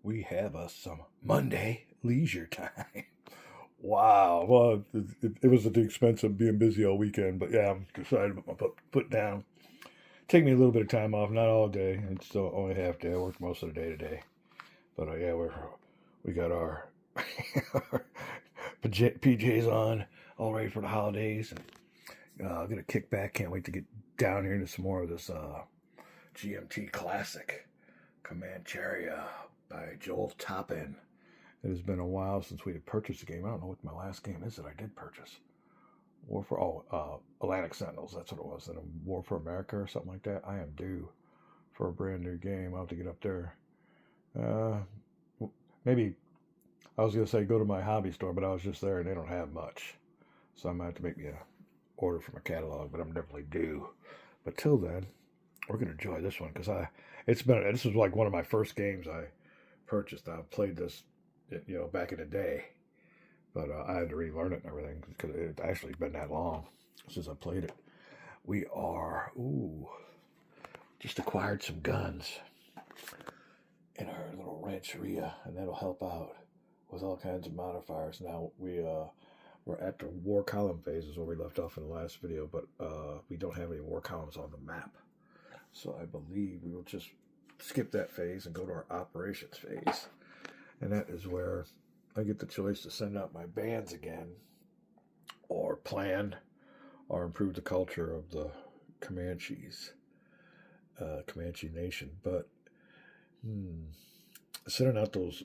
we have us some Monday leisure time. Wow. Well, it was at the expense of being busy all weekend, but yeah, I'm decided to put my foot down. Take me a little bit of time off, not all day. It's still only half day. I worked most of the day today. But yeah, we got our PJs on, all ready for the holidays. And I'm going to kick back. Can't wait to get down here into some more of this GMT classic, Comanche by Joel Toppin. It has been a while since we had purchased a game. I don't know what my last game is that I did purchase. War for Atlantic Sentinels, that's what it was. Then War for America or something like that. I am due for a brand new game. I'll have to get up there. Maybe I was gonna say go to my hobby store, but I was just there and they don't have much, so I might have to make me a order from a catalog. But I'm definitely due. But till then, we're gonna enjoy this one because this was like one of my first games I purchased. I played this, back in the day. But I had to relearn it and everything because it's actually been that long since I played it. We are, just acquired some guns in our little rancheria, and that'll help out with all kinds of modifiers. Now, we're at the war column phases where we left off in the last video, but we don't have any war columns on the map. So I believe we will just skip that phase and go to our operations phase. And that is where I get the choice to send out my bands again, or plan, or improve the culture of the Comanches, Comanche Nation. But sending out those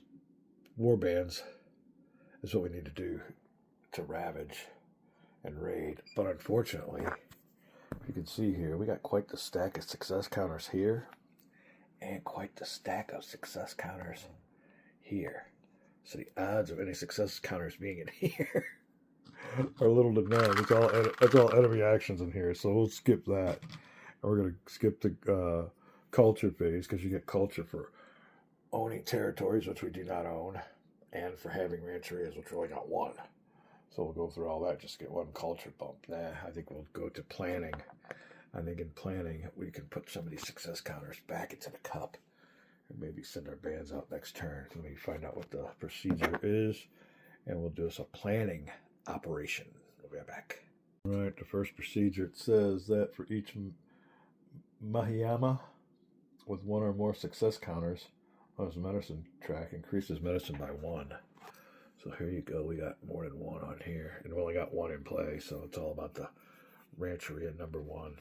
war bands is what we need to do to ravage and raid. But unfortunately, you can see here, we got quite the stack of success counters here, and quite the stack of success counters here. So the odds of any success counters being in here are little to none. It's all enemy actions in here, so we'll skip that. And we're going to skip the culture phase, because you get culture for owning territories, which we do not own, and for having rancherias, which we only got one. So we'll go through all that, just get one culture bump. I think we'll go to planning. I think in planning, we can put some of these success counters back into the cup. Maybe send our bands out next turn. Let me find out what the procedure is, and we'll do us a planning operation. We'll be right back. All right, the first procedure, it says that for each Mahiyama with one or more success counters on his medicine track, increases medicine by 1. So here you go. We got more than one on here, and we only got one in play, so it's all about the rancheria number 1.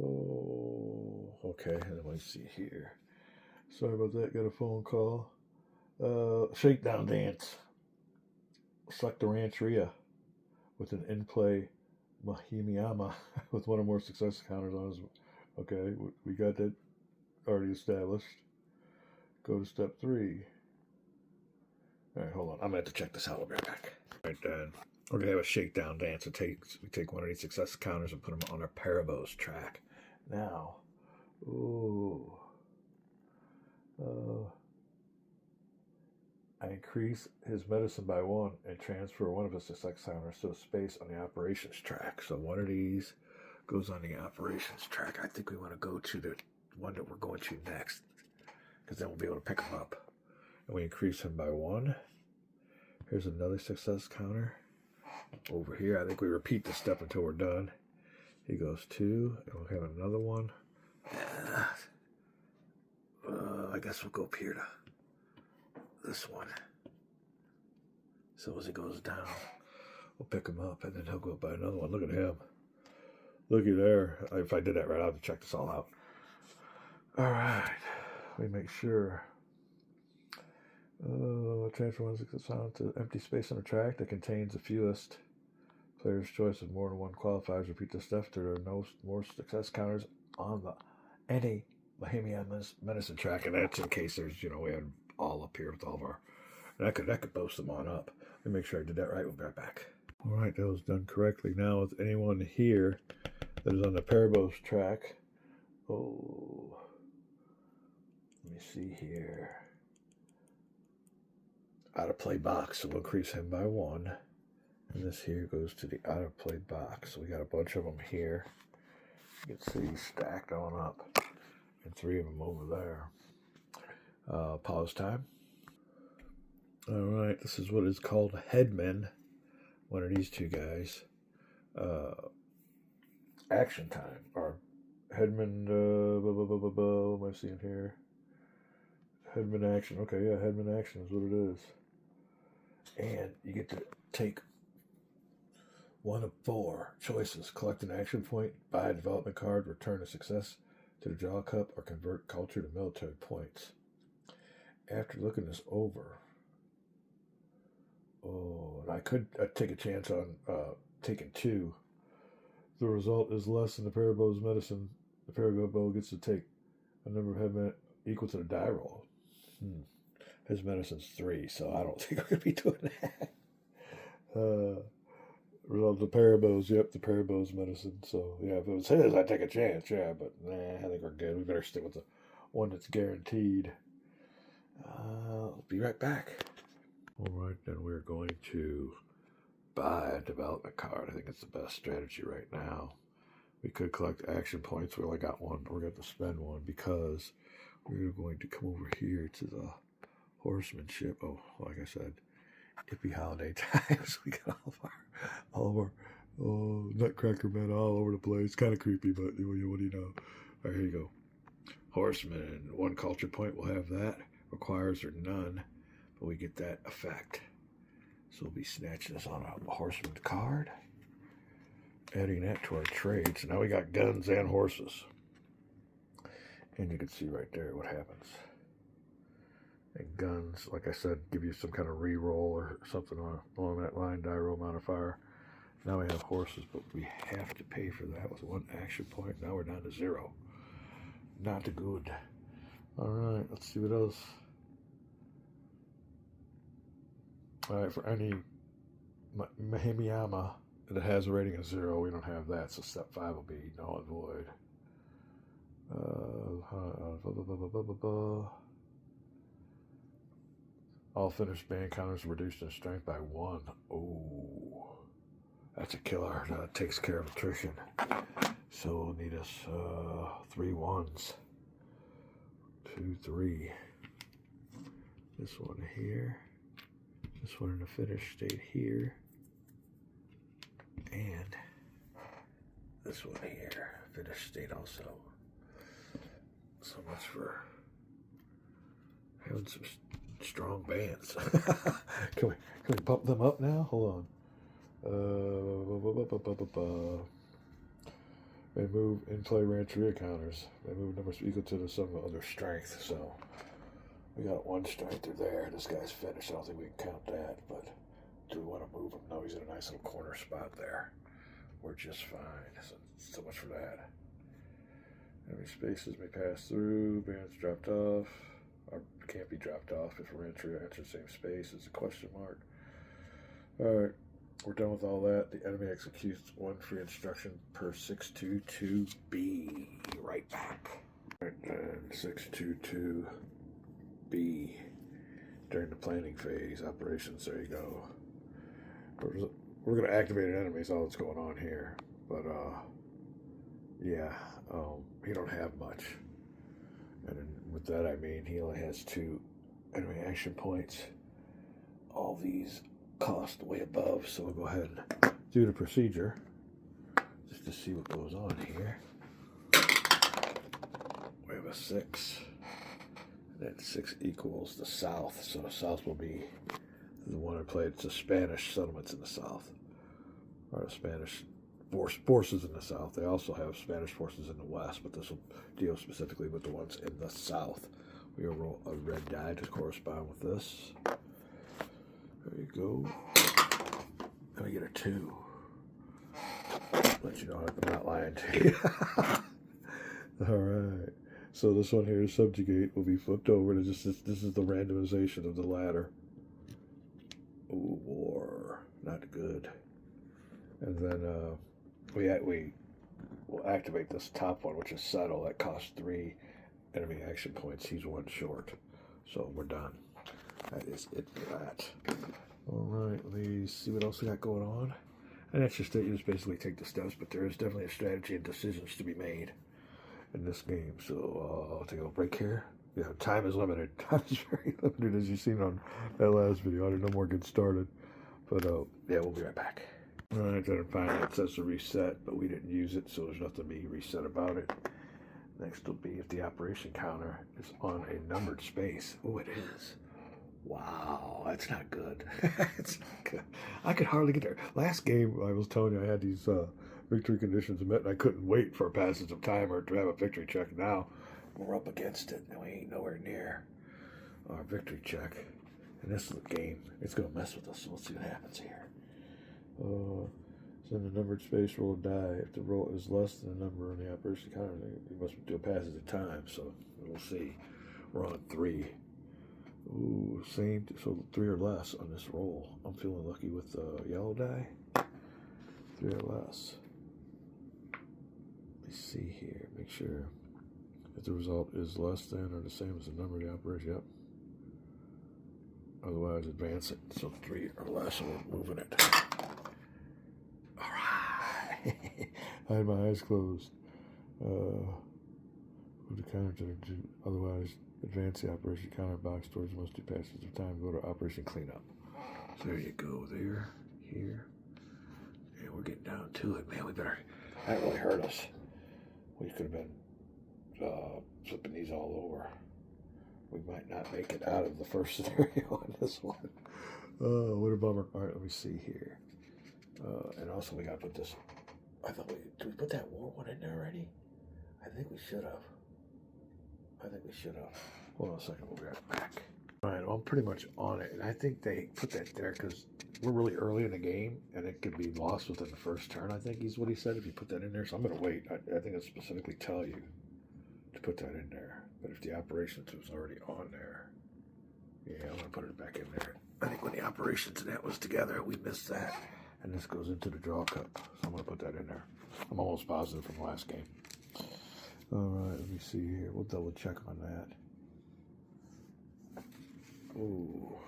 Oh, okay. Let me see here. Sorry about that. Got a phone call. Shakedown dance. Select the rancheria with an in-play Mahimiyama with one or more success counters on his. Okay, we got that already established. Go to step 3. All right, hold on. I'm going to have to check this out. I'll be right back. All right, then. We're going to have a shakedown dance. We take one of these success counters and put them on our Parabos track. Now, I increase his medicine by 1 and transfer one of his success counters to a space on the operations track. So one of these goes on the operations track. I think we want to go to the one that we're going to next, because then we'll be able to pick him up. And we increase him by 1. Here's another success counter. Over here, I think we repeat this step until we're done. He goes 2, and we'll have another one. I guess we'll go up here to this one. So as he goes down, we'll pick him up, and then he'll go up by another one. Look at him. Looky there. If I did that right, I'll have to check this all out. All right. Let me make sure. Transfer one success count to empty space on a track that contains the fewest player's choice of more than 1 qualifiers. Repeat this step. There are no more success counters on any Bohemian medicine track, and that's in case there's, we had all up here with all of our. And that could boast them on up. Let me make sure I did that right. We'll be right back. All right, that was done correctly. Now, with anyone here that is on the Parabos track, let me see here. Out of play box, so we'll increase him by 1. And this here goes to the out of play box. So we got a bunch of them here. You can see stacked on up, and 3 of them over there. Pause time. Alright, this is what is called Headman. One of these two guys. Action time. Or Headman, what am I seeing here? Headman action. Okay, yeah, Headman action is what it is. And you get to take one of 4 choices. Collect an action point, buy a development card, return a success to the Jaw Cup, or convert culture to military points. After looking this over, and I could take a chance on taking 2. The result is less than the Parabow's medicine. The Parabow gets to take a number of headman equal to the die roll. His medicine's 3, so I don't think we're going to be doing that. Result of the Parabow's, yep, the Parabow's medicine. So, yeah, if it was his, I'd take a chance, yeah, but I think we're good. We better stick with the one that's guaranteed. I'll be right back. All right, then we're going to buy a development card. I think it's the best strategy right now. We could collect action points. We only got 1, but we're going to spend 1 because we're going to come over here to the horsemanship. Oh, like I said, hippie holiday times. We got all of our Nutcracker men all over the place. Kind of creepy, but what do you know? All right, here you go. Horseman, 1 culture point. We'll have that. Requires or none, but we get that effect. So we'll be snatching this on a horseman card. Adding that to our trade. So now we got guns and horses. And you can see right there what happens. And guns, like I said, give you some kind of re-roll or something along that line, die roll modifier. Now we have horses, but we have to pay for that with 1 action point. Now we're down to 0. Not good. Alright, let's see what else. Alright, for any Mahimiyama that has a rating of 0, we don't have that, so step 5 will be null and void. All finished band counters reduced in strength by 1. Oh, that's a killer. That takes care of attrition. So we'll need us 3 1s. 2, 3. This one here. This one in the finished state here. And this one here. Finished state also. So much for having some strong bands. Can we pump them up now? Hold on. They move in-play Rancheria counters. They move numbers equal to the sum of other strength. So we got 1 strength there. This guy's finished. I don't think we can count that. But do we want to move him? No, he's in a nice little corner spot there. We're just fine. So much for that. Enemy spaces may pass through. Bands dropped off. Or can't be dropped off if a Rancheria enters the same space as a question mark. Alright. We're done with all that. The enemy executes 1 free instruction per 622B. Right back. And then 622B. During the planning phase. Operations, there you go. We're going to activate an enemy is all that's going on here. But, yeah. He don't have much. And with that I mean he only has 2 enemy action points. All these cost way above, so we'll go ahead and do the procedure just to see what goes on here. We have a 6, and then 6 equals the south, so the south will be the one I played. It's the Spanish settlements in the south, or the Spanish forces in the south. They also have Spanish forces in the west, but this will deal specifically with the ones in the south. We will roll a red die to correspond with this. There you go. And we get a 2. Let you know I'm not lying to you. Alright. So this one here, subjugate, will be flipped over to just this is the randomization of the ladder. Ooh, war. Not good. And then we will activate this top one, which is settle. That costs 3 enemy action points. He's 1 short. So we're done. That is it for that. Alright, let me see what else we got going on. And that's just it. You just basically take the steps, but there is definitely a strategy and decisions to be made in this game. So I'll take a little break here. Yeah, time is limited. Time is very limited, as you've seen on that last video. I didn't know more get started. But, yeah, we'll be right back. All right, then finally it says to reset, but we didn't use it, so there's nothing to be reset about it. Next will be if the operation counter is on a numbered space. Oh, it is. Wow, that's not good. It's not good. I could hardly get there. Last game, I was telling you, I had these victory conditions met, and I couldn't wait for a passage of time or to have a victory check. Now, we're up against it, and we ain't nowhere near our victory check. And this is the game. It's going to mess with us, so let's see what happens here. It's in the numbered space, roll a die. If the roll is less than the number on the operation counter, you must do a passage of time, so we'll see. We're on 3. Ooh, same, so 3 or less on this roll. I'm feeling lucky with the yellow die. 3 or less. Let's see here, make sure if the result is less than or the same as the number of the operation. Yep. Otherwise, advance it. So 3 or less, and we're moving it. All right. I had my eyes closed. Move the counter to otherwise advance the operation counter box towards most 2 passes of time. Go to operation cleanup. So there you go. There, here, and we're getting down to it, man. We better. That really hurt us. We could have been flipping these all over. We might not make it out of the first scenario on this one. Oh, what a bummer. All right, let me see here. And also, we got to put this. Did we put that war one in there already? I think we should have. Hold on a second, we'll be right back. All right, well, I'm pretty much on it. And I think they put that there because we're really early in the game and it could be lost within the first turn, I think is what he said, if you put that in there. So I'm going to wait. I think it specifically tell you to put that in there. But if the operations was already on there, yeah, I'm going to put it back in there. I think when the operations and that was together, we missed that. And this goes into the draw cup. So I'm going to put that in there. I'm almost positive from the last game. All right, let me see here. We'll double check on that. Ooh,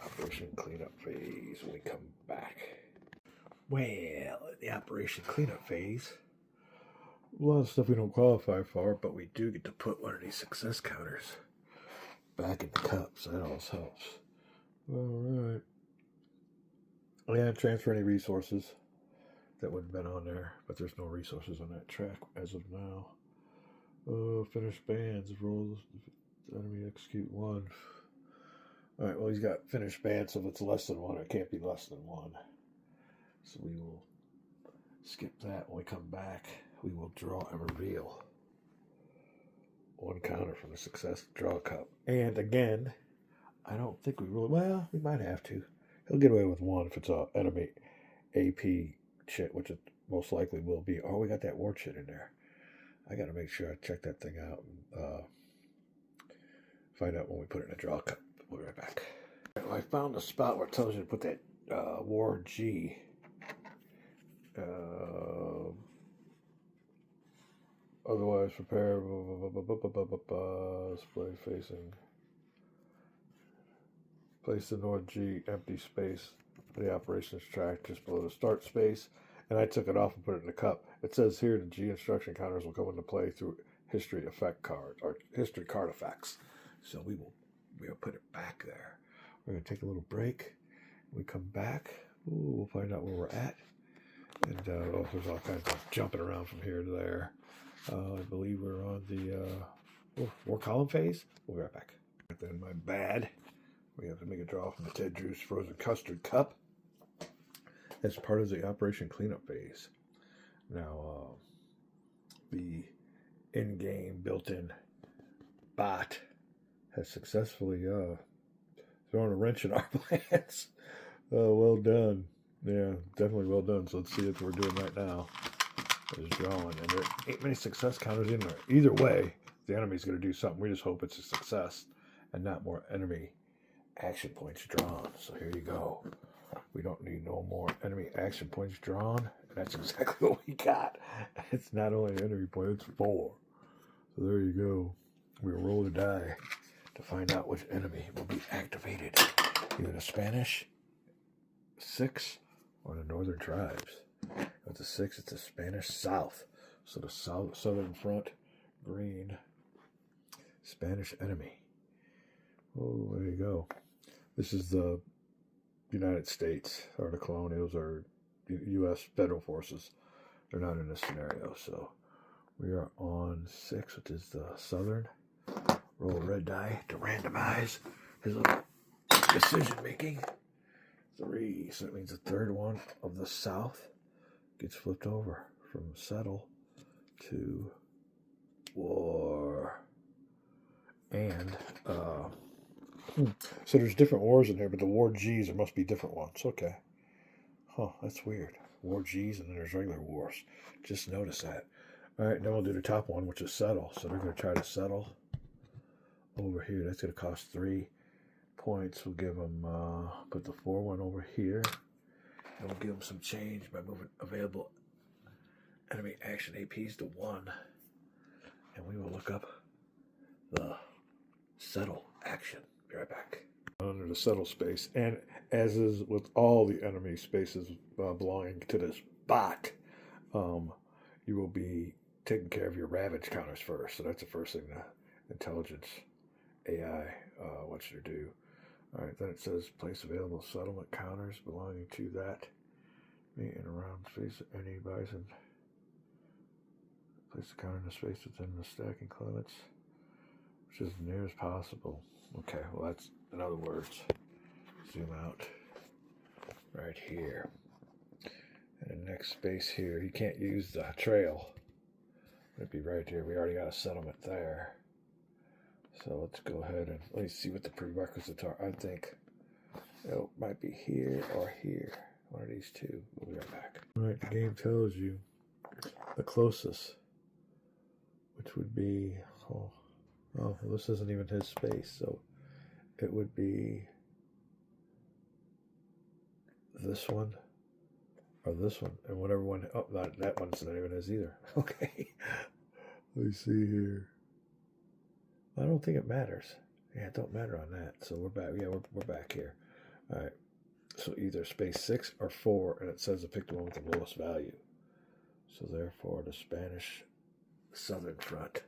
operation cleanup phase when we come back. Well, in the operation cleanup phase, a lot of stuff we don't qualify for, but we do get to put one of these success counters back in the cup, so that always helps. All right. Yeah, transfer any resources that would have been on there, but there's no resources on that track as of now. Finish bands, rolls, enemy execute 1. All right, well, he's got finished bands, so if it's less than 1, it can't be less than 1. So we will skip that. When we come back, we will draw and reveal 1 counter from the success draw cup. And again, I don't think we really, well, we might have to. He'll get away with 1 if it's an enemy AP shit, which it most likely will be. Oh, we got that war shit in there. I got to make sure I check that thing out and find out when we put it in a draw cup. We'll be right back. Well, I found the spot where it tells you to put that war G. Otherwise, prepare. Display facing. Place the North G empty space for the operations track just below the start space. And I took it off and put it in the cup. It says here the G instruction counters will come into play through history effect card or history card effects. So we'll put it back there. We're gonna take a little break. When we come back, we'll find out where we're at. And there's all kinds of jumping around from here to there. I believe we're on the war column phase. We'll be right back. Then my bad. We have to make a draw from the Ted Drew's Frozen Custard Cup as part of the Operation Cleanup phase. Now, the in-game built-in bot has successfully thrown a wrench in our plans. Well done. Yeah, definitely well done. So let's see what we're doing right now. Is drawing, and there ain't many success counters in there. Either way, the enemy's going to do something. We just hope it's a success and not more enemy action points drawn. So here you go. We don't need no more enemy action points drawn. And that's exactly what we got. It's not only an enemy point, it's 4. So there you go. We'll roll the die to find out which enemy will be activated. Either the Spanish 6 or the Northern Tribes. If it's a 6, it's a Spanish South. So the southern front, green, Spanish enemy. Oh, there you go. This is the United States, or the colonials, or U.S. federal forces. They're not in this scenario, so we are on 6, which is the southern. Roll a red die to randomize his little decision making. 3, so that means the third one of the south gets flipped over from settle to war. And so there's different wars in there, but the war G's, there must be different ones. Okay. Huh, that's weird. War G's and then there's regular wars. Just notice that. All right, then we'll do the top one, which is settle. So they're going to try to settle over here. That's going to cost 3 points. We'll give them, put the 4 one over here. And we'll give them some change by moving available enemy action APs to 1. And we will look up the settle action. Be right back. Under the settle space, and as is with all the enemy spaces belonging to this bot, you will be taking care of your ravage counters first. So that's the first thing the intelligence AI wants you to do. All right, then it says place available settlement counters belonging to that in around space any bison. Place the counter in the space within the stacking limits, which is near as possible. Okay, well that's, in other words, zoom out right here. And the next space here, you can't use the trail. It'd be right here. We already got a settlement there. So let's go ahead and let me see what the prerequisites are. I think it might be here or here. One of these two. We'll be right back. All right, the game tells you the closest, which would be, well, this isn't even his space, so it would be this one or this one, and whatever one. Oh, not that one's not even his either. Okay, let me see here. I don't think it matters. Yeah, it don't matter on that. So we're back. Yeah, we're back here. All right. So either space 6 or 4, and it says to pick the one with the lowest value. So therefore, the Spanish southern front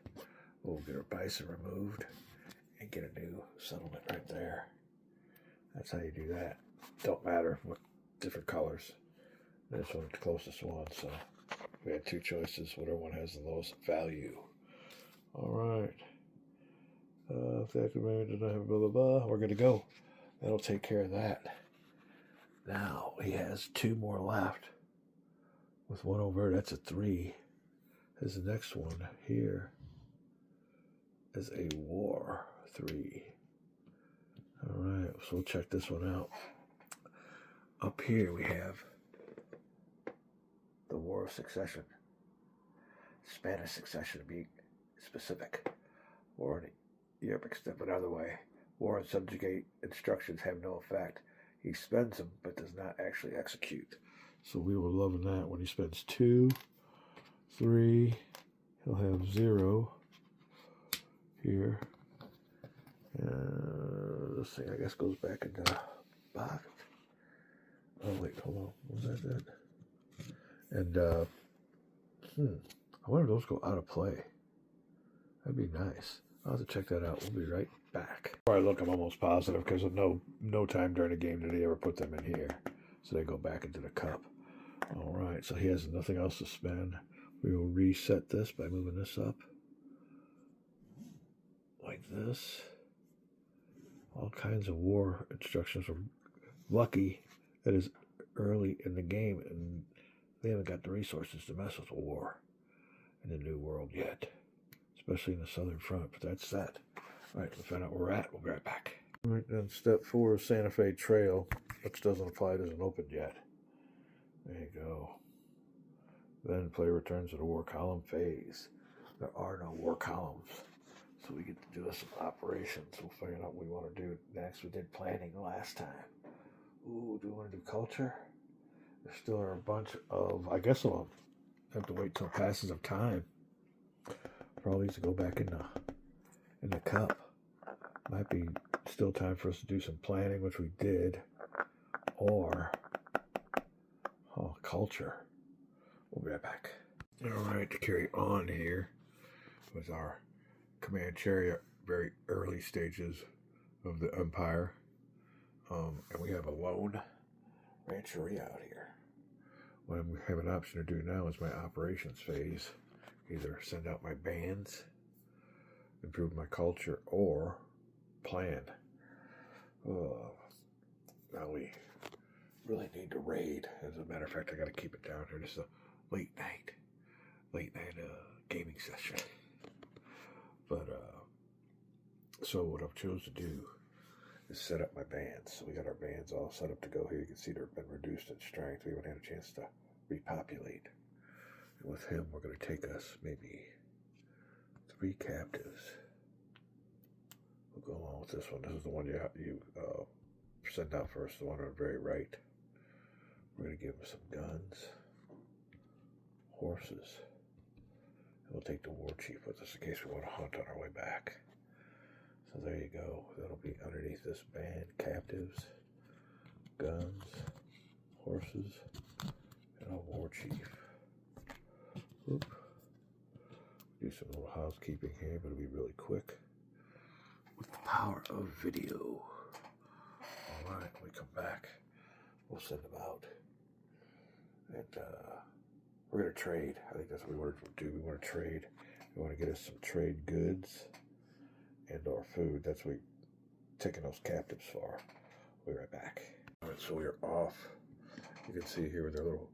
will get our bison removed and get a new settlement right there. That's how you do that. Don't matter what different colors. This one's the closest one, so we had 2 choices. Whatever one has the lowest value. All right. If the active member does not have blah blah blah, we're good to go. That'll take care of that. Now he has 2 more left. With 1 over, that's a 3. His next one here is a war 3. All right, so we'll check this one out. Up here we have the War of Succession. Spanish Succession, to be specific. War in Europe, except another way. War and subjugate instructions have no effect. He spends them, but does not actually execute. So we were loving that. When he spends 2, 3, he'll have 0 here. This thing, I guess, goes back into the box. Oh, wait, hold on. Was that? And, I wonder if those go out of play. That'd be nice. I'll have to check that out. We'll be right back. Before I look, I'm almost positive because of no time during the game did he ever put them in here. So they go back into the cup. All right, so he has nothing else to spend. We will reset this by moving this up. Like this. All kinds of war instructions. We're lucky that is early in the game and they haven't got the resources to mess with a war in the New World yet. Especially in the southern front, but that's that. All right, let's find out where we're at. We'll be right back. All right, then step 4 is Santa Fe Trail, which doesn't apply, it isn't opened yet. There you go. Then play returns to the war column phase. There are no war columns, so we get to do some operations. We'll figure out what we want to do next. We did planning last time. Ooh, do we want to do culture? There still are a bunch of, I guess I'll have to wait till passes of time for all these to go back in the cup. Might be still time for us to do some planning, which we did, or culture. We'll be right back. All right, to carry on here with our Comanche very early stages of the empire. And we have a lone rancheria out here. What I have an option to do now is my operations phase. Either send out my bands, improve my culture, or plan. Now we really need to raid. As a matter of fact, I got to keep it down here. This is a late night gaming session. But so what I've chose to do is set up my bands. So we got our bands all set up to go here. You can see they've been reduced in strength. We haven't had a chance to repopulate. And with him, we're going to take us maybe 3 captives. We'll go along with this one. This is the one you send out first, the one on the very right. We're going to give him some guns, horses, and we'll take the war chief with us in case we want to hunt on our way back. So there you go. That'll be underneath this band: captives, guns, horses, and a war chief. Oop. Do some little housekeeping here, but it'll be really quick. With the power of video. Alright, when we come back, we'll send them out. And we're going to trade. I think that's what we want to do. We want to trade. We want to get us some trade goods and our food. That's what we're taking those captives for. We'll be right back. Alright, so we're off. You can see here with our little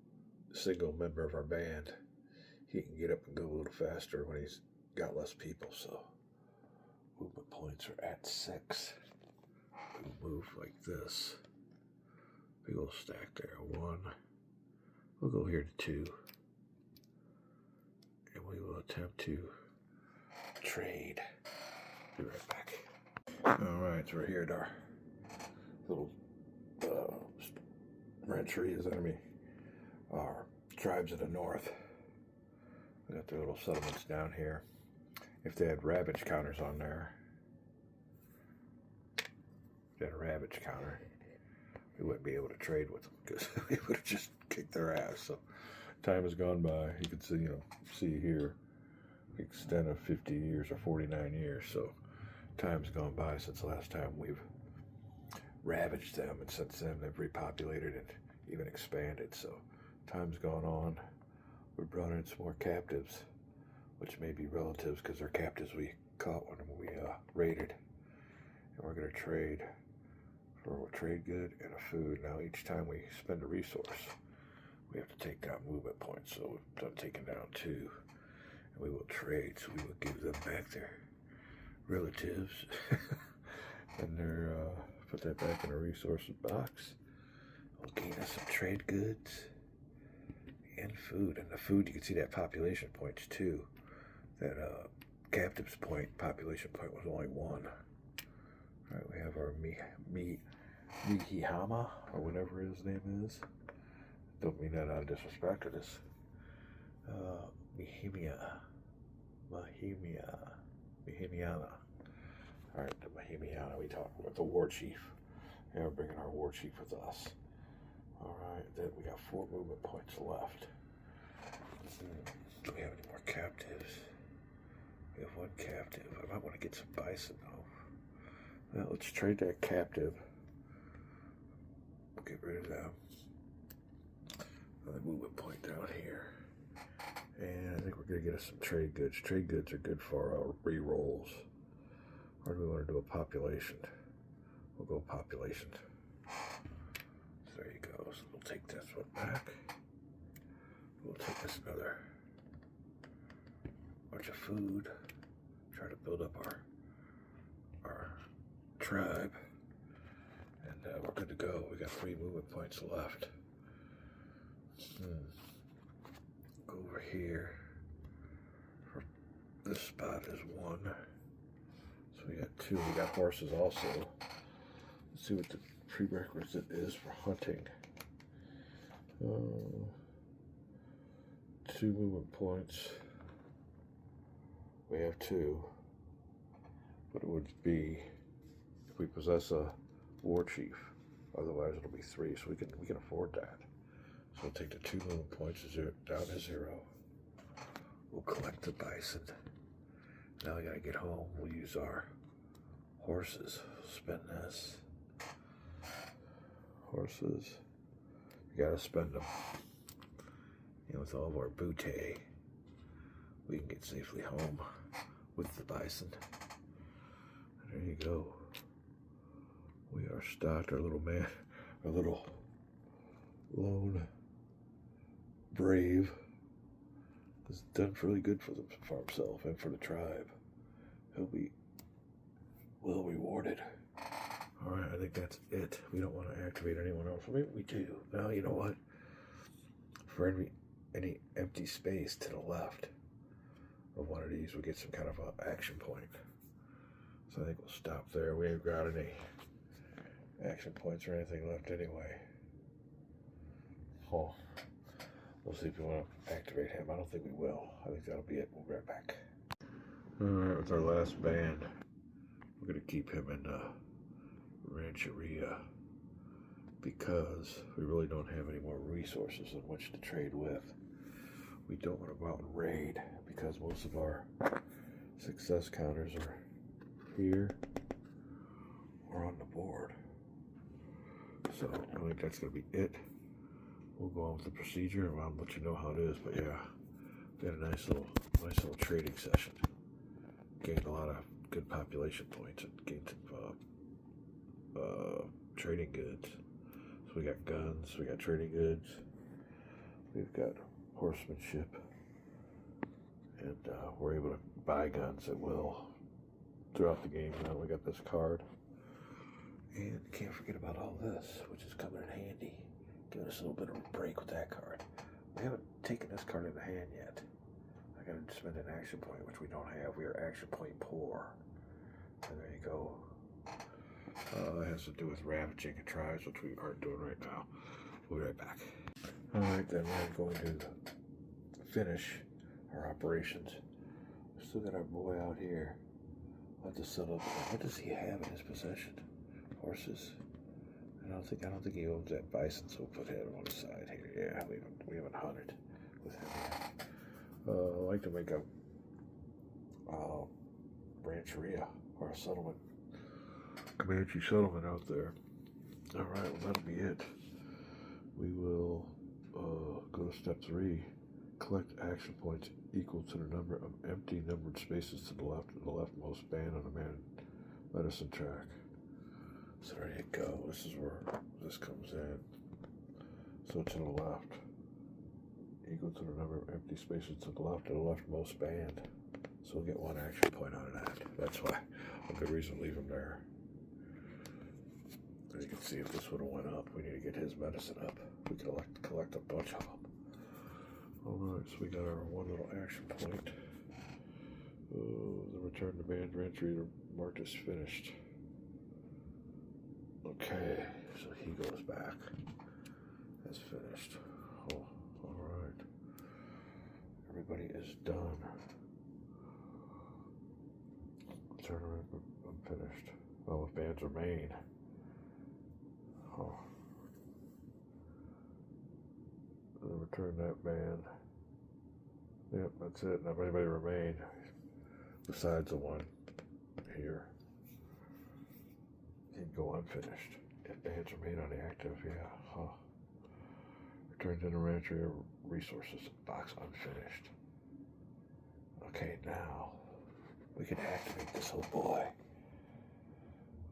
single member of our band. He can get up and go a little faster when he's got less people, so movement points are at 6. We'll move like this. Big old stack there. 1. We'll go here to 2. And we will attempt to trade. Be right back. Alright, so we're here at our little rancherias, our tribes in the north. We got their little settlements down here. If they had ravage counters on there, if they had a ravage counter, we wouldn't be able to trade with them because we would have just kicked their ass. So time has gone by. You can see here, extent of 50 years or 49 years. So time's gone by since the last time we've ravaged them, and since then they've repopulated and even expanded. So time's gone on. We brought in some more captives, which may be relatives because they're captives we caught when we raided. And we're going to trade for a trade good and a food. Now each time we spend a resource, we have to take down movement points. So we've done taking down 2. And we will trade, so we will give them back their relatives. And their put that back in a resources box. We'll gain us some trade goods and food. And the food, you can see that population points too. That captives point, population point was only 1. Alright, we have our Mihihama, or whatever his name is. Don't mean that out of disrespect to this. Mahimiana. Alright, the Mahimiana we talked about, the war chief. Yeah, we're bringing our war chief with us. Alright, then we got 4 movement points left. Do we have any more captives? We have 1 captive. I might want to get some bison though. Well, let's trade that captive. We'll get rid of them. Another movement point down here. And I think we're going to get us some trade goods. Trade goods are good for our re-rolls. Or do we want to do a population? We'll go population. So there you go. So we'll take this one back. We'll take this another bunch of food. Try to build up our tribe. And we're good to go. We got 3 movement points left. Go over here. This spot is 1. So we got 2. We got horses also. Let's see what the prerequisite is for hunting. 2 movement points. We have 2. But it would be if we possess a war chief. Otherwise it'll be 3. So we can afford that. So we'll take the 2 movement points down to 0. We'll collect the bison. Now we gotta get home. We'll use our Horses. Spin this. Horses. You gotta spend them. And with all of our booty, we can get safely home with the bison. And there you go. We are stocked. Our little man, our little lone brave has done really good for himself and for the tribe. He'll be well rewarded. Alright, I think that's it. We don't want to activate anyone else. Well, maybe we do. Now, you know what? For any empty space to the left of one of these, we get some kind of an action point. So I think we'll stop there. We ain't got any action points or anything left anyway. Oh, we'll see if we want to activate him. I don't think we will. I think that'll be it. We'll be right back. Alright, with our last band, we're going to keep him in the Rancheria because we really don't have any more resources in which to trade with. We don't want to go out and raid because most of our success counters are here or on the board. So I think that's going to be it. We'll go on with the procedure and I'll let you know how it is. But yeah, we had a nice little trading session. Gained a lot of good population points and gained some trading goods. So we got guns, we got trading goods, we've got horsemanship, and we're able to buy guns at will throughout the game. Now we got this card, and can't forget about all this, which is coming in handy. Give us a little bit of a break with that card. We haven't taken this card into hand yet. I gotta spend an action point, which we don't have. We are action point poor. And there you go. That has to do with ravaging and tribes, which we aren't doing right now. We'll be right back. Alright, then we're going to finish our operations. We still got our boy out here. We'll have to settle up. What does he have in his possession? Horses? I don't think he owns that bison, so we'll put him on the side here. Yeah, we haven't hunted with him yet. I'd like to make a rancheria or a settlement. Comanche settlement out there. Alright, well that'll be it. We will go to step 3. Collect action points equal to the number of empty numbered spaces to the left of the leftmost band on the medicine track. So there you go. This is where this comes in. So to the left. Equal to the number of empty spaces to the left of the leftmost band. So we'll get 1 action point out of that. That's why a good reason to leave him there. As you can see, if this would have went up, we need to get his medicine up. We could collect a bunch of them. Alright, so we got our 1 little action point. The return to band rancheria marked as finished. Okay, so he goes back as finished. Oh, alright. Everybody is done. Tournament unfinished. Oh, if bands remain. Oh. Return that band. Yep, that's it. Not anybody remain besides the one here. He'd go unfinished. If bands remain on the active, yeah. Huh. Return to the rancheria resources box unfinished. Okay, now we can activate this whole boy.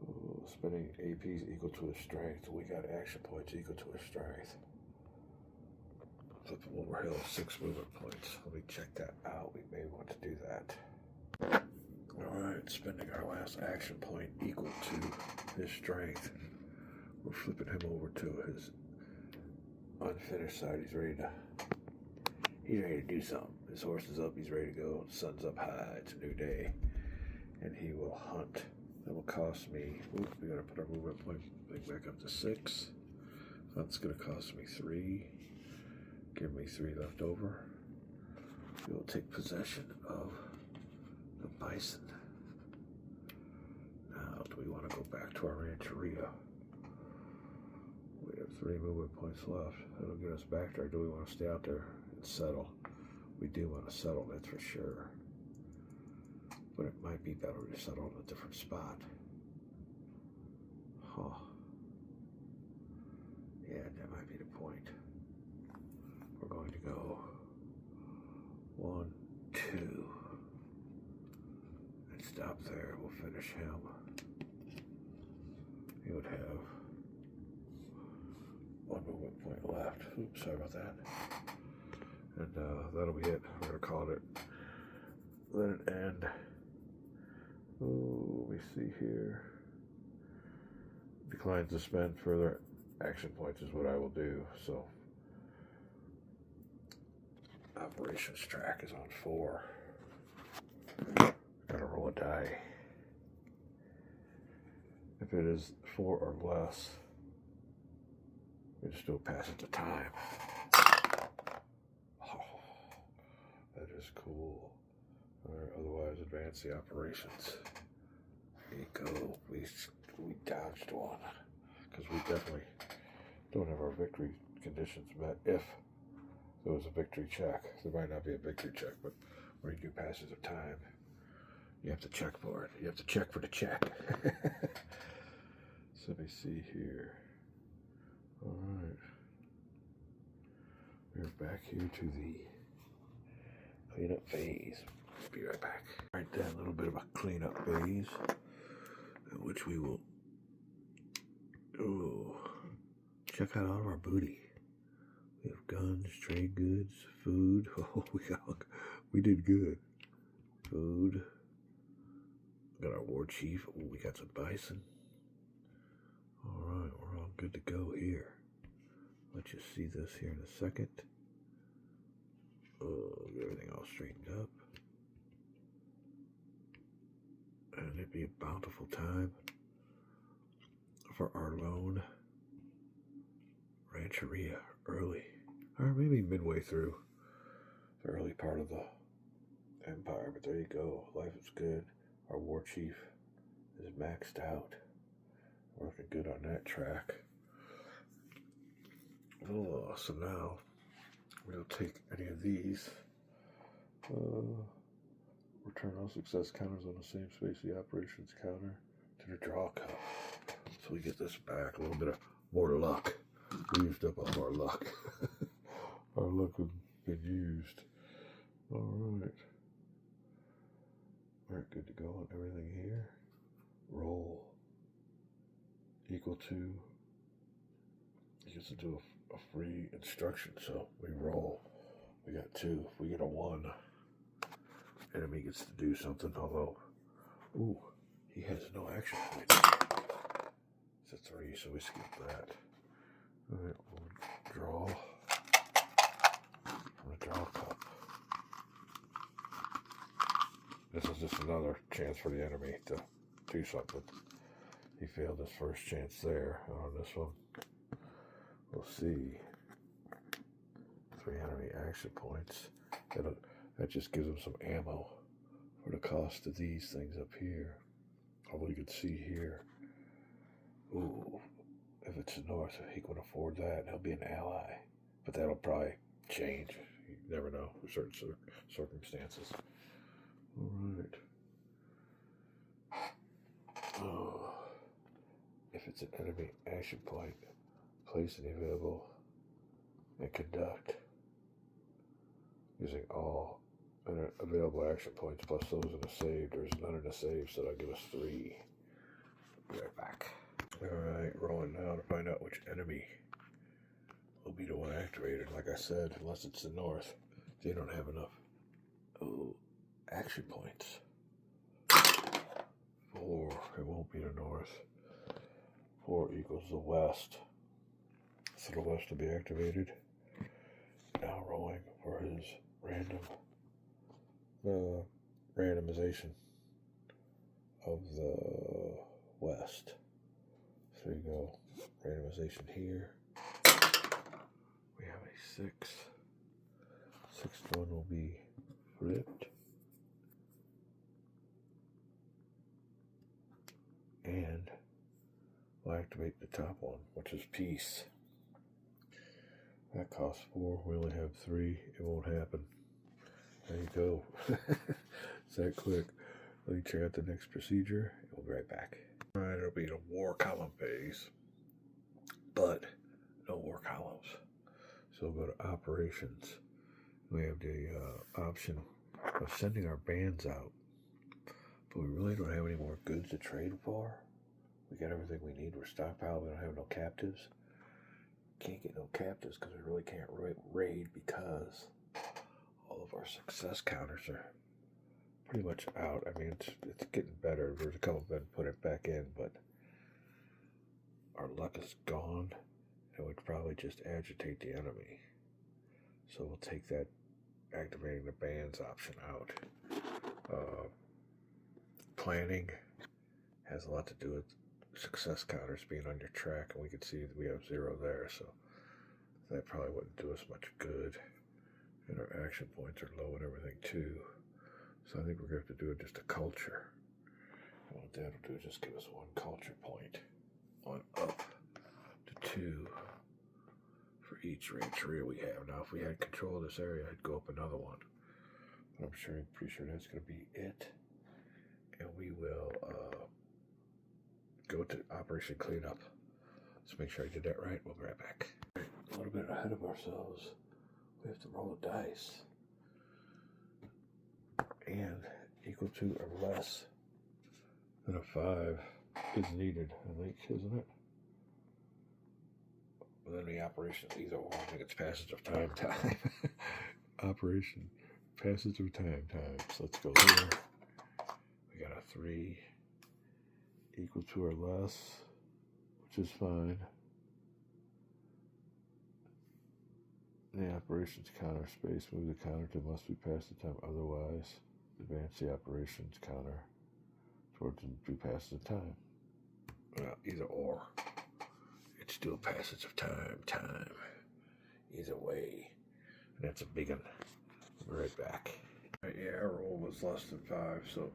Ooh, spending APs equal to his strength. We got action points equal to his strength. Flip him over hill, 6 movement points. Let me check that out. We may want to do that. Alright, spending our last action point equal to his strength. We're flipping him over to his unfinished side. He's ready to do something. His horse is up, he's ready to go. Sun's up high, it's a new day. And he will hunt. That will cost me, we gotta put our movement point back up to 6. That's gonna cost me 3. Give me 3 left over. We will take possession of the bison. Now, do we want to go back to our rancheria? We have 3 movement points left. That'll get us back there. Do we want to stay out there and settle? We do want to settle, that's for sure. But it might be better to settle in a different spot. Huh. Yeah, that might be the point. We're going to go 1, 2, and stop there. We'll finish him. He would have 1 movement point left. Oops, sorry about that. And that'll be it. We're gonna call it. Let it end. Oh, let me see here. Decline to spend further action points is what I will do. So, operations track is on 4. Gotta roll a die. If it is 4 or less, we just do a passage of time. Oh, that is cool. Or otherwise, advance the operations. There you go. We dodged one because we definitely don't have our victory conditions met. If there was a victory check, there might not be a victory check, but when you do passage of time, you have to check for it. You have to check for the check. So let me see here. All right. We're back here to the cleanup phase. Be right back. All right, then a little bit of a cleanup phase, in which we will check out all of our booty. We have guns, trade goods, food. Oh, we did good. Food. Got our war chief. Oh, we got some bison. All right, we're all good to go here. Let you see this here in a second. Get everything all straightened up. And it'd be a bountiful time for our lone rancheria early, or maybe midway through the early part of the empire. But there you go. Life is good. Our war chief is maxed out. Working good on that track. Oh, so now we'll take any of these. Return all success counters on the same space the operations counter to the draw cup. So we get this back. A little bit of more luck. We used up all our luck. Our luck has been used. Alright. We're good to go on everything here. Roll. Equal to. He gets to do a free instruction. So we roll. We got 2. If we get a 1, enemy gets to do something. Although, ooh, he has no action points. It's a 3, so we skip that. Alright, we'll draw from the draw cup. This is just another chance for the enemy to do something. He failed his first chance there on this one. We'll see. 3 enemy action points. That just gives him some ammo for the cost of these things up here. Although you can see here, ooh, if it's the north, he can afford that. He'll be an ally. But that'll probably change. You never know for certain circumstances. Alright. Oh. If it's an enemy action point, place any available and conduct using all available action points plus those in the save. There's none in the save, so that'll give us 3. Be right back. Alright, rolling now to find out which enemy will be the one activated. Like I said, unless it's the north, they don't have enough action points. 4, it won't be the north. 4 equals the west. So the west will be activated. Now rolling for his randomization of the west. So you go randomization here. We have a 6. 6th one will be flipped. And we'll activate the top one, which is peace. That costs 4. We only have 3. It won't happen. There you go. It's that quick. Let me check out the next procedure. We'll be right back. Alright, it'll be in a war column phase, but no war columns. So we'll go to operations. We have the option of sending our bands out, but we really don't have any more goods to trade for. We got everything we need. We're stockpiled. We don't have no captives. Can't get no captives because we really can't raid because all of our success counters are pretty much out. I mean, it's getting better. There's a couple been put it back in, but our luck is gone. It would probably just agitate the enemy. So we'll take that activating the bands option out. Planning has a lot to do with success counters being on your track, and we can see that we have 0 there, so that probably wouldn't do us much good. And our action points are low and everything too. So I think we're going to have to do just a culture. And what that'll do is just give us 1 culture point on up to 2 for each rancheria we have. Now, if we had control of this area, I'd go up another one. But I'm pretty sure that's going to be it. And we will go to Operation Cleanup. Let's make sure I did that right. We'll be right back. A little bit ahead of ourselves. We have to roll a dice. And equal to or less than a 5 is needed, I think, isn't it? Within the operation, either or. I think it's passage of time. Operation, passage of time. So let's go here. We got a 3 equal to or less, which is fine. The operations counter space, move the counter to must be past the time, otherwise advance the operations counter towards the due passage of time. Well, either or. It's still passage of time. Either way. And that's a big one. We'll be right back. Yeah, our roll was less than 5, so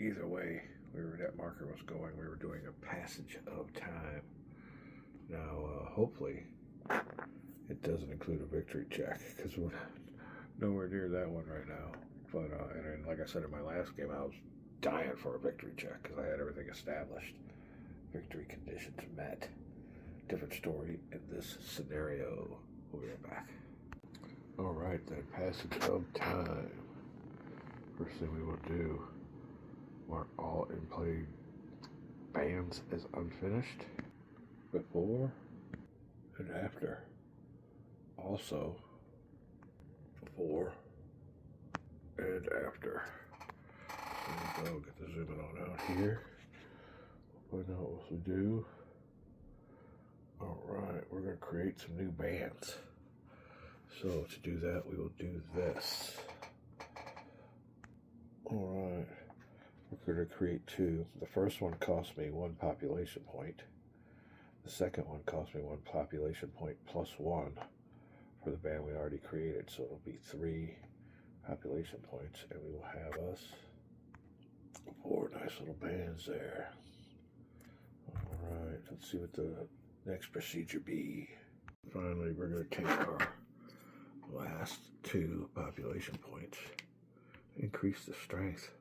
either way, that marker was going. We were doing a passage of time. Now, hopefully, it doesn't include a victory check, because we're nowhere near that one right now. But, and like I said in my last game, I was dying for a victory check, because I had everything established. Victory conditions met. Different story in this scenario. We'll be right back. Alright, then, passage of time. First thing we will do, mark all in play bands as unfinished, before and after. Also, before and after. So we go, get the zooming on out here. We'll find out what we do. Alright, we're going to create some new bands. So to do that, we will do this. Alright, we're going to create 2. The first one cost me 1 population point. The second one cost me 1 population point plus 1 for the band we already created. So it'll be 3 population points, and we will have us 4 nice little bands there. Alright, let's see what the next procedure be. Finally, we're going to take our last 2 population points, increase the strength.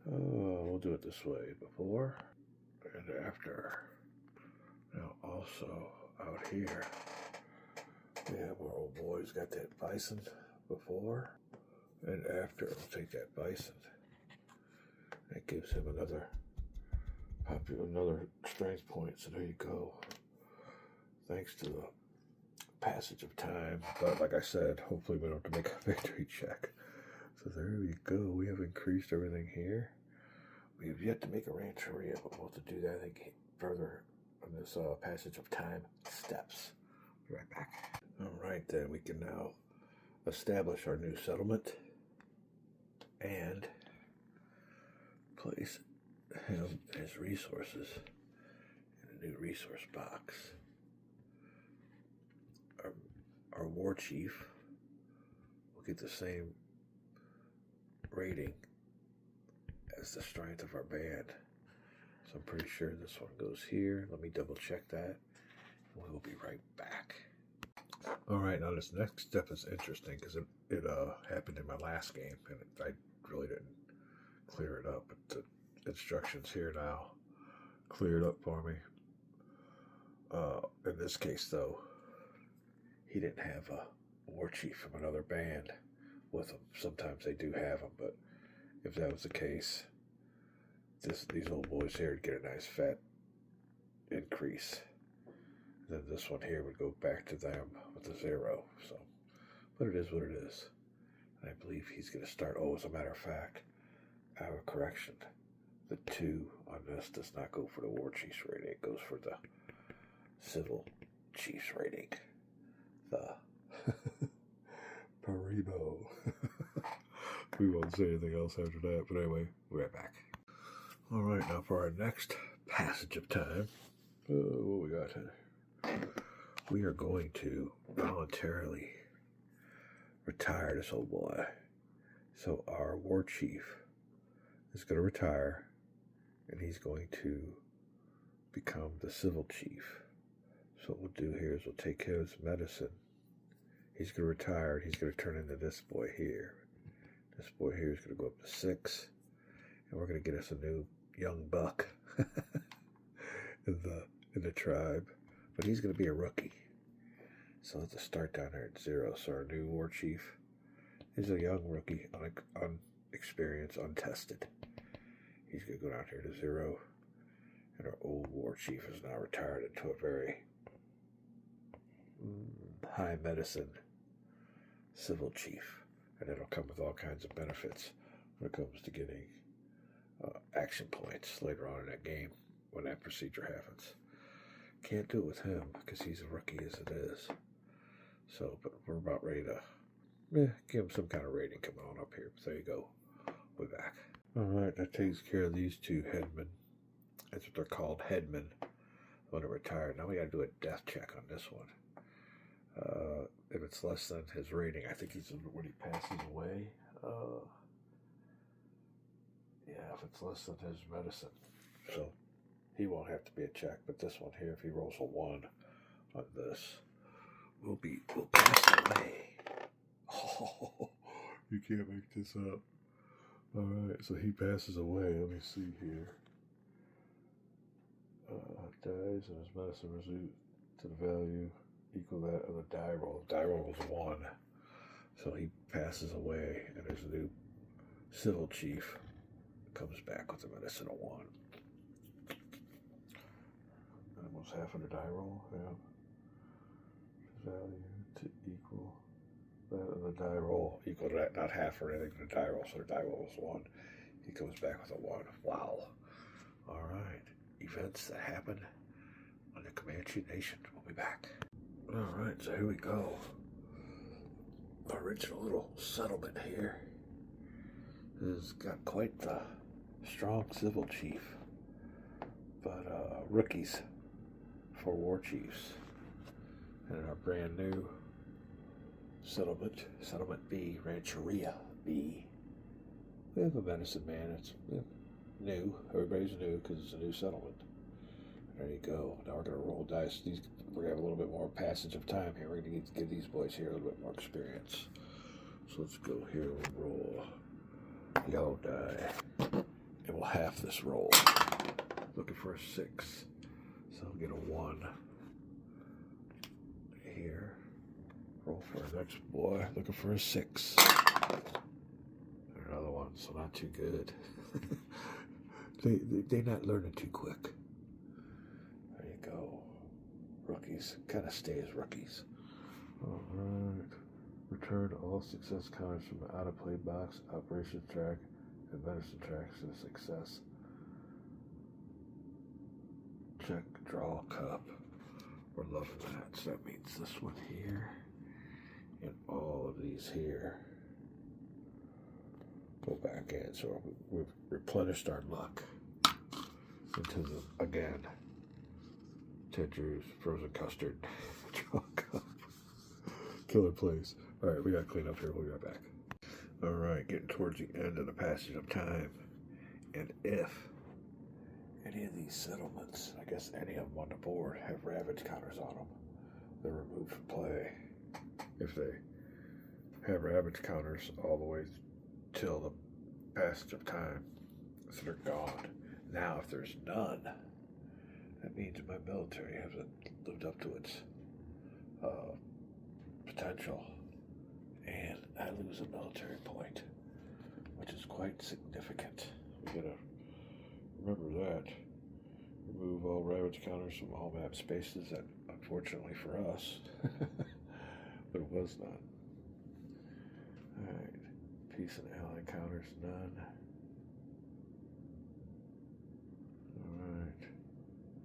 We'll do it this way, before and after. Now also out here, we have our old boy's got that bison before and after. We'll take that bison. That gives him another strength point, so there you go. Thanks to the passage of time, but like I said, hopefully we don't have to make a victory check. So there we go. We have increased everything here. We have yet to make a rancheria, but we'll have to do that, I think, further on this passage of time steps. Be right back. Alright, then we can now establish our new settlement and place him his resources in a new resource box. Our war chief will get the same rating as the strength of our band. So I'm pretty sure this one goes here. Let me double check that. We will be right back. Alright, now this next step is interesting because it happened in my last game and I really didn't clear it up. But the instructions here now cleared up for me. In this case, though, he didn't have a war chief from another band with him. Sometimes they do have them, but if that was the case, these old boys here would get a nice fat increase. Then this one here would go back to them with a 0. So, but it is what it is. And I believe he's going to start. Oh, as a matter of fact, I have a correction. The 2 on this does not go for the war chief's rating. It goes for the civil chief's rating. The Paribo. We won't say anything else after that, but anyway, we're right back. All right, now for our next passage of time. What we got here? We are going to voluntarily retire this old boy. So our war chief is going to retire, and he's going to become the civil chief. So what we'll do here is we'll take his medicine. He's going to retire, and he's going to turn into this boy here. This boy here is going to go up to 6, and we're going to get us a new young buck in the tribe. But he's going to be a rookie. So let's just start down there at 0. So our new war chief is a young rookie, unexperienced, untested. He's going to go down here to 0. And our old war chief is now retired into a very high medicine civil chief. And it'll come with all kinds of benefits when it comes to getting action points later on in that game when that procedure happens. Can't do it with him because he's a rookie as it is. So, but we're about ready to give him some kind of rating coming on up here. But there you go. We're back. Alright, that takes care of these 2 headmen. That's what they're called, headmen. When they're retired. Now we got to do a death check on this one. If it's less than his rating, I think he's when he passes away. Yeah, if it's less than his medicine. So he won't have to be a check. But this one here, if he rolls a 1 on this, we'll pass away. Oh, you can't make this up. Alright, so he passes away. Let me see here. Dies and his medicine results to the value equal that of the die roll. Die roll was 1. So he passes away, and there's a new civil chief comes back with a medicine of 1. Almost half of the die roll, yeah. Value to equal that of the die roll. Equal to that, not half or anything, the die roll. So the die roll was 1. He comes back with a 1. Wow. Alright. Events that happen on the Comanche Nation. We'll be back. Alright, so here we go. Our original little settlement here has got quite the strong civil chief, but rookies for war chiefs. And our brand new settlement B, Rancheria B. We have a medicine man. It's new. Everybody's new because it's a new settlement. There you go. Now we're going to roll dice. We're going to have a little bit more passage of time here. We're going to give these boys here a little bit more experience. So let's go here. We'll roll yellow die. And we'll half this roll. Looking for a 6. So I'll get a 1 here. Roll for our next boy. Looking for a 6. Another one. So not too good. They're not learning too quick. There you go. Rookies. Kind of stay as rookies. Alright. Return all success cards from the out-of-play box, operation track, and medicine tracks to success. Check, draw, cup. We're loving that. So that means this one here and all of these here go back in. So we've replenished our luck into the, again, Ted Drew's frozen custard draw cup. Killer place. Alright, we got to clean up here. We'll be right back. Alright, getting towards the end of the passage of time. And if any of these settlements, I guess any of them on the board, have ravage counters on them, they're removed from play. If they have ravage counters all the way till the passage of time, so they're gone. Now, if there's none, That means my military hasn't lived up to its potential, and I lose a military point, which is quite significant. We gotta remember that. Remove all ravage counters from all map spaces, and unfortunately for us, but it was not. Alright, peace and ally counters, none. Alright,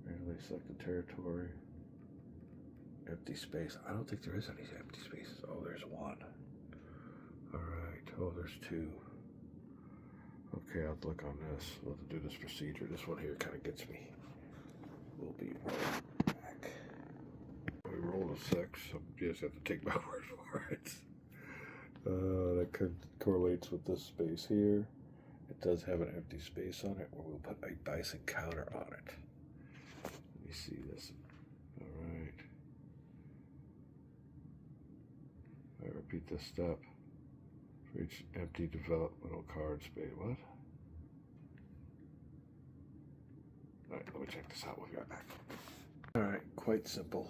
randomly select the territory. Empty space. I don't think there is any empty spaces. Oh, there's one. Alright, oh, there's two. Okay, I'll look on this. We'll have to do this procedure. This one here kind of gets me. We'll be right back. We rolled a 6, so you just have to take my word for it. That correlates with this space here. It does have an empty space on it where we'll put a bison counter on it. Let me see this. Alright. I repeat this step. For each empty developmental card space. What? Alright, let me check this out. We'll be right back. Alright, quite simple.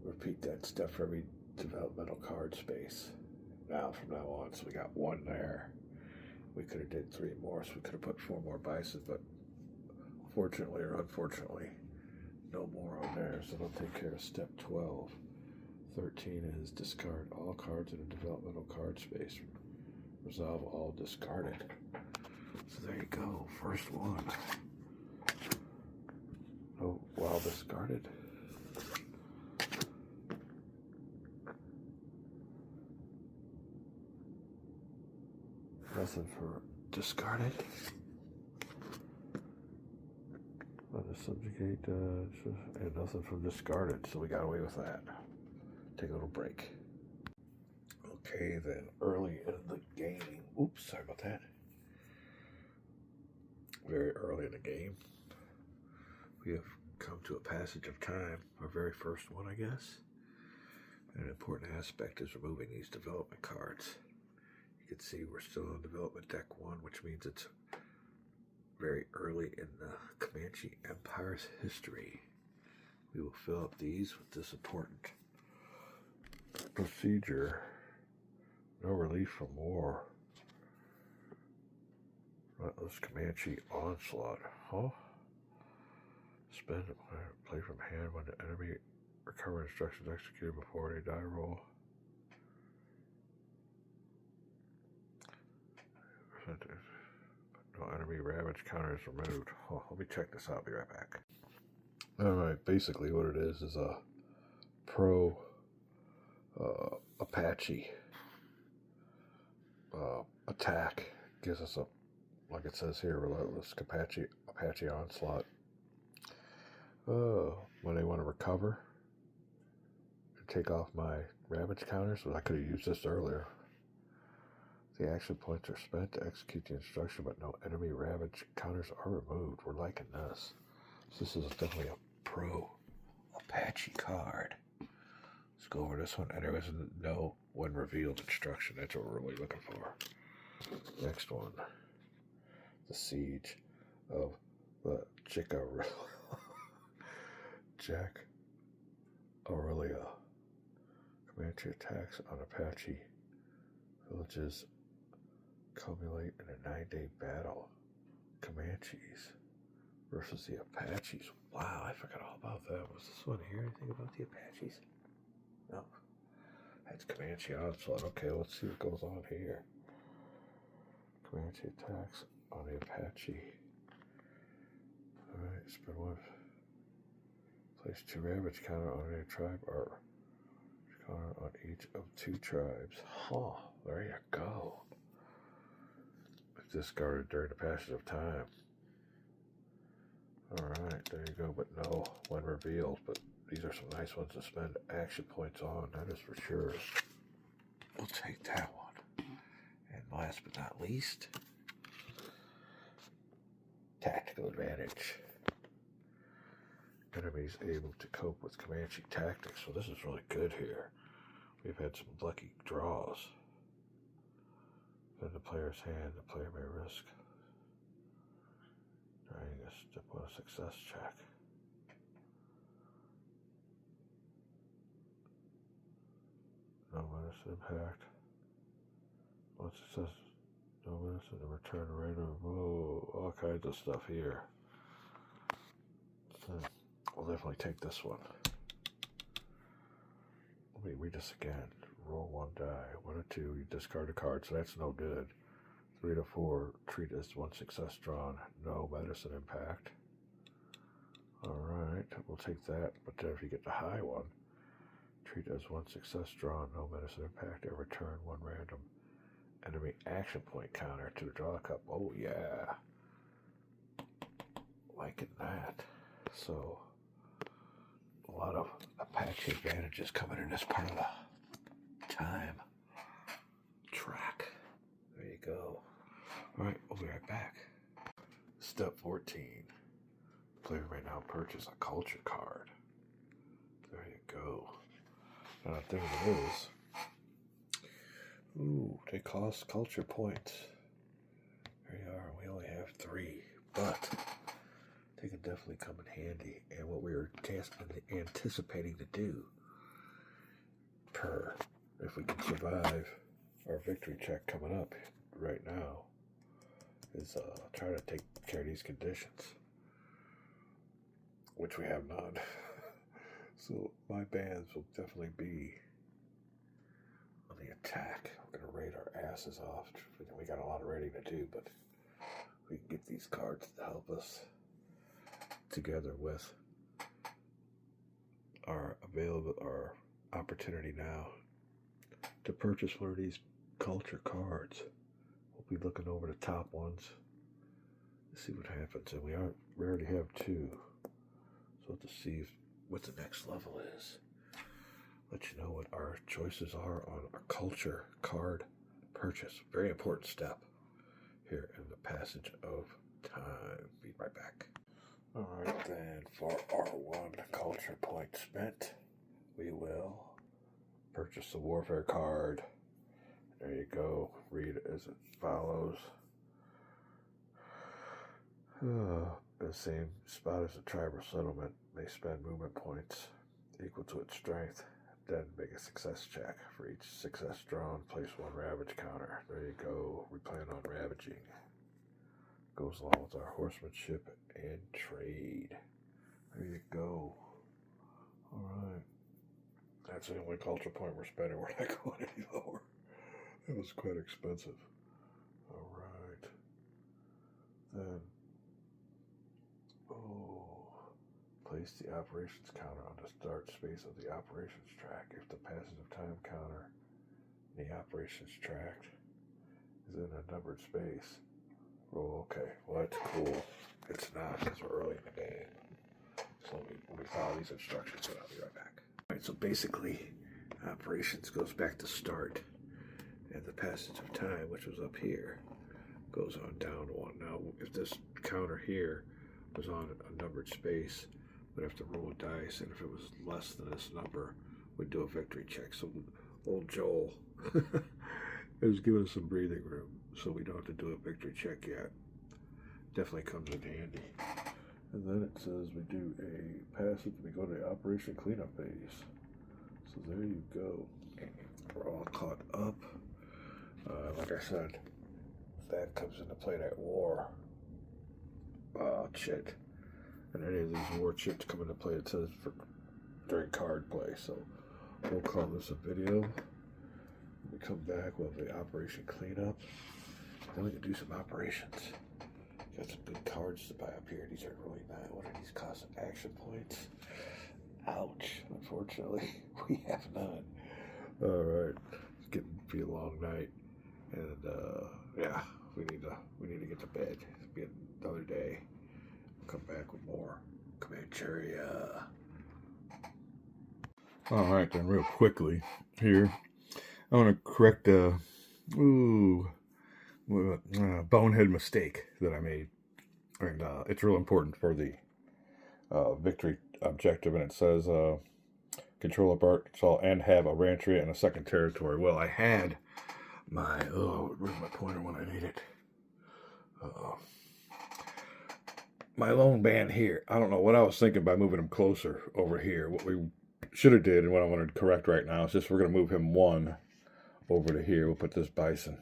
Repeat that step for every developmental card space. Now, from now on, so we got one there. We could have did 3 more, so we could have put 4 more bison, but fortunately or unfortunately, no more on there, so that'll take care of step 12. 13 is discard all cards in a developmental card space. Resolve all discarded. So there you go, first one. Oh, while discarded. Nothing for discarded. Let us subjugate, and nothing from discarded, so we got away with that. Take a little break. Okay, then early in the game. Oops, sorry about that. Very early in the game, we have come to a passage of time. Our very first one, I guess. And an important aspect is removing these development cards. You can see we're still on development deck 1, which means it's very early in the Comanche Empire's history. We will fill up these with this important procedure. No relief from war. Relentless Comanche onslaught. Huh? Spend play from hand when the enemy recover instructions executed before they die roll. No enemy ravage counters removed. Oh, let me check this out. I'll be right back. Alright, basically what it is a pro Apache attack. Gives us a, like it says here, relentless Apache onslaught. When they want to recover and take off my ravage counters, I could have used this earlier. The action points are spent to execute the instruction, but no enemy ravage counters are removed. We're liking this. So this is definitely a pro Apache card. Let's go over this one. And there is no when revealed instruction. That's what we're really looking for. Next one. The Siege of the Jack Aurelia. Comanche attacks on Apache villages culminate in a 9-day battle. Comanches versus the Apaches. Wow, I forgot all about that. Was this one here? Anything about the Apaches? No. That's Comanche onslaught. Okay, let's see what goes on here. Comanche attacks on the Apache. Alright, spend 1. Place 2 ravage counter on any tribe or counter on each of 2 tribes. Huh, there you go. It's discarded during the passage of time. Alright, there you go, but no when revealed. But these are some nice ones to spend action points on, that is for sure. We'll take that one. And last but not least, tactical advantage. Enemies able to cope with Comanche tactics. So this is really good here. We've had some lucky draws. In the player's hand, the player may risk trying a step on a success check. medicine impact. Once it says no medicine, the return rate of, whoa, all kinds of stuff here. So we'll definitely take this one. Let me read this again. Roll 1 die. 1 or 2, you discard a card, so that's no good. 3 to 4, treat as 1 success drawn. No medicine impact. Alright, we'll take that. But then if you get the high one, treat as 1 success drawn. No medicine impact. And return 1 random enemy action point counter to the draw cup. Oh yeah. Liking that. So, a lot of Apache advantages coming in this part of the time track. There you go. Alright, we'll be right back. Step 14. Player may now purchase a culture card. There you go. Now the thing is, ooh, they cost culture points. There you are. We only have 3, but they can definitely come in handy. And what we were anticipating to do, if we can survive our victory check coming up right now, is try to take care of these conditions, which we have none. So my bands will definitely be on the attack. We're going to raid our asses off. We got a lot of raiding to do, but we can get these cards to help us together with our opportunity now to purchase one of these culture cards. We'll be looking over the top ones to see what happens. And we already have 2. So we'll have to see what the next level is. Let you know what our choices are on a culture card purchase. Very important step here in the passage of time. Be right back. Alright then, for our 1 culture point spent, we will purchase the warfare card. There you go. Read it as it follows. The same spot as a tribe or settlement may spend movement points equal to its strength. Then make a success check. For each success drawn, place 1 ravage counter. There you go. We plan on ravaging. Goes along with our horsemanship and trade. There you go. Alright. That's the only culture point we're spending. We're not going any lower. That was quite expensive. Alright. Then, place the operations counter on the start space of the operations track. If the passage of time counter in the operations track is in a numbered space. Oh, okay. Well, that's cool. It's not, because we're early in the game. So let me follow these instructions, and I'll be right back. Alright, so basically, operations goes back to start. And the passage of time, which was up here, goes on down 1. Now, if this counter here was on a numbered space, we'd have to roll a dice, and if it was less than this number, we'd do a victory check. So old Joel is giving us some breathing room, so we don't have to do a victory check yet. Definitely comes in handy. And then it says we do a passage, we go to the operation cleanup phase. So there you go. We're all caught up. Like I said, that comes into play, that war chit. And any of these war chits come into play, it says during card play. So we'll call this a video. When we come back, we'll have the operation cleanup. Then we can do some operations. Got some good cards to buy up here. These are really nice. What are these cost? Action points. Ouch. Unfortunately, we have none. Alright. It's getting to be a long night. And yeah, we need to get to bed. It's been another day. We'll come back with more Comanche. Alright then, real quickly here. I want to correct a bonehead mistake that I made. And it's real important for the victory objective. And it says control a bark and have a rancheria and a second territory. Well, I had my, where's my pointer when I need it? My lone band here. I don't know what I was thinking by moving him closer over here. What we should have did, and what I want to correct right now, is just we're going to move him 1 over to here. We'll put this bison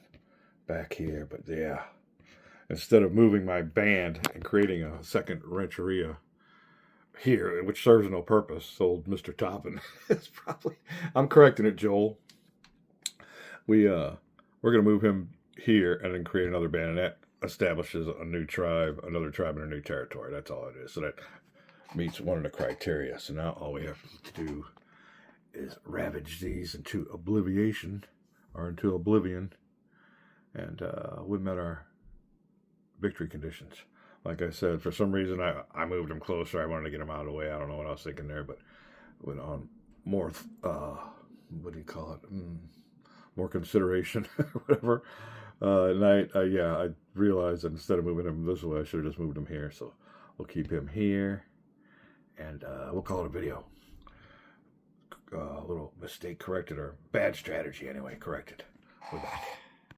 back here. But yeah, instead of moving my band and creating a second rancheria here, which serves no purpose, old Mr. Toppin is probably, I'm correcting it, Joel. We're gonna move him here and then create another band, and that establishes a new tribe, another tribe in a new territory. That's all it is. So that meets one of the criteria. So now all we have to do is ravage these into oblivion, and we met our victory conditions. Like I said, for some reason I moved them closer. I wanted to get them out of the way. I don't know what I was thinking there, but went on more what do you call it? More consideration, whatever. I realized that instead of moving him this way, I should have just moved him here. So we'll keep him here, and we'll call it a video. A little mistake corrected, or bad strategy anyway, corrected. We're back.